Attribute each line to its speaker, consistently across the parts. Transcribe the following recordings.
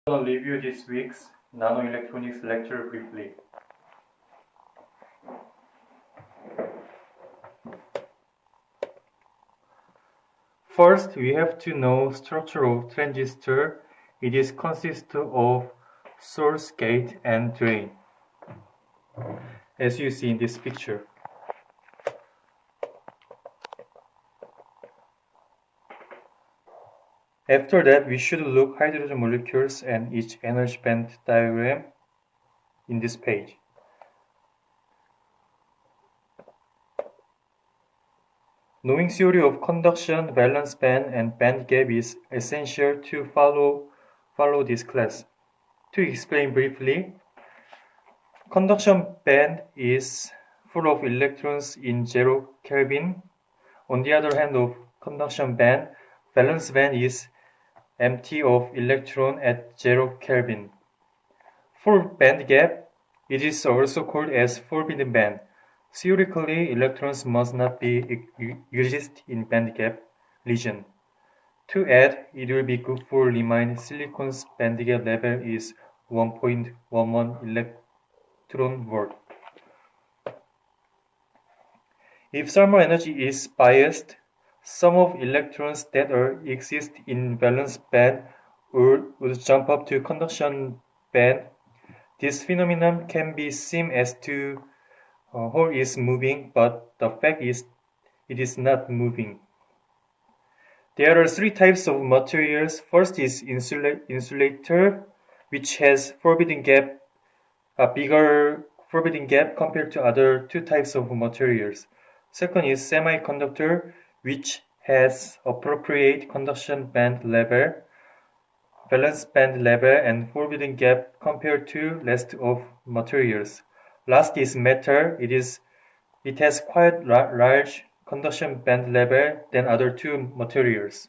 Speaker 1: I'll review this week's nanoelectronics lecture briefly. First, we have to know structure of transistor. It is consists of source, gate, and drain, as you see in this picture. After that, we should look hydrogen molecules and each energy band diagram in this page. Knowing theory of conduction, valence band, and band gap is essential to follow this class. To explain briefly, conduction band is full of electrons in 0 Kelvin. On the other hand of conduction band, valence band is empty of electron at 0 Kelvin. For band gap, it is also called as forbidden band. Theoretically, electrons must not exist in band gap region. To add, it will be good for remind silicon's band gap level is 1.11 electron volt. If thermal energy is biased, some of electrons that exist in valence band would jump up to conduction band. This phenomenon can be seen as to hole is moving, but the fact is it is not moving. There are three types of materials. First is insulator, which has forbidden gap, a bigger forbidden gap compared to other two types of materials. Second is semiconductor, which has appropriate conduction band level, valence band level, and forbidden gap compared to rest of materials. Last is metal. It has quite large conduction band level than other two materials.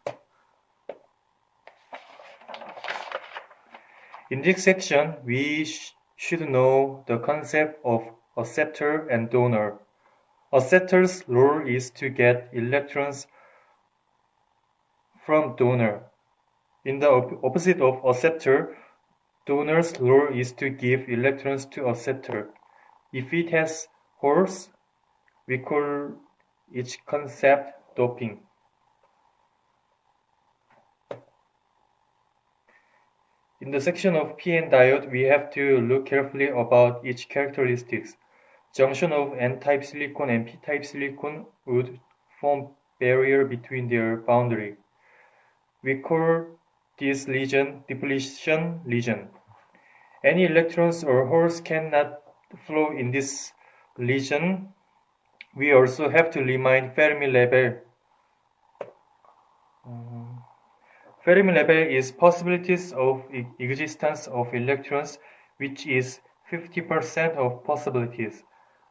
Speaker 1: In this section, we should know the concept of acceptor and donor. Acceptor's role is to get electrons from donor. In the opposite of acceptor, donor's role is to give electrons to acceptor. If it has holes, we call each concept doping. In the section of p-n diode, we have to look carefully about each characteristics. Junction of n-type silicon and p-type silicon would form barrier between their boundary. We call this region depletion region. Any electrons or holes cannot flow in this region. We also have to remind Fermi level. Fermi level is possibilities of existence of electrons, which is 50% of possibilities.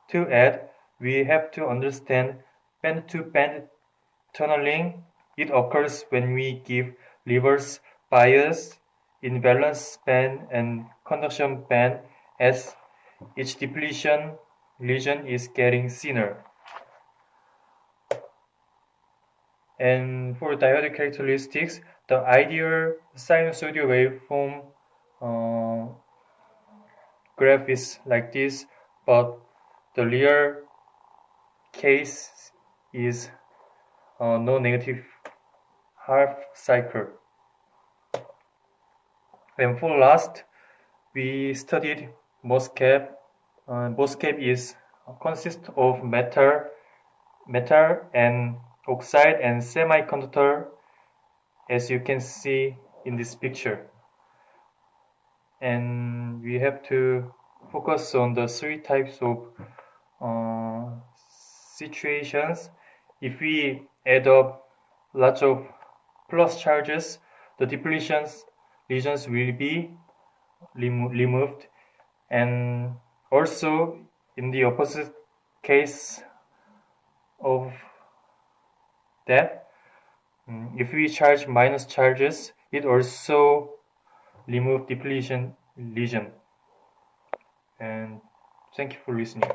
Speaker 1: To add, we have to understand band-to-band tunneling. It occurs when we give reverse bias in valence band and conduction band as each depletion region is getting thinner. And for diode characteristics, the ideal sinusoidal waveform graph is like this, but the real case is no negative half cycle. And for last, we studied MOSFET. MOSFET consists of metal and oxide and semiconductor, as you can see in this picture. And we have to focus on the three types of situations. If we add up lots of plus charges, the depletion regions will be removed. And also, in the opposite case of that, if we charge minus charges, it also removes depletion region. And thank you for listening.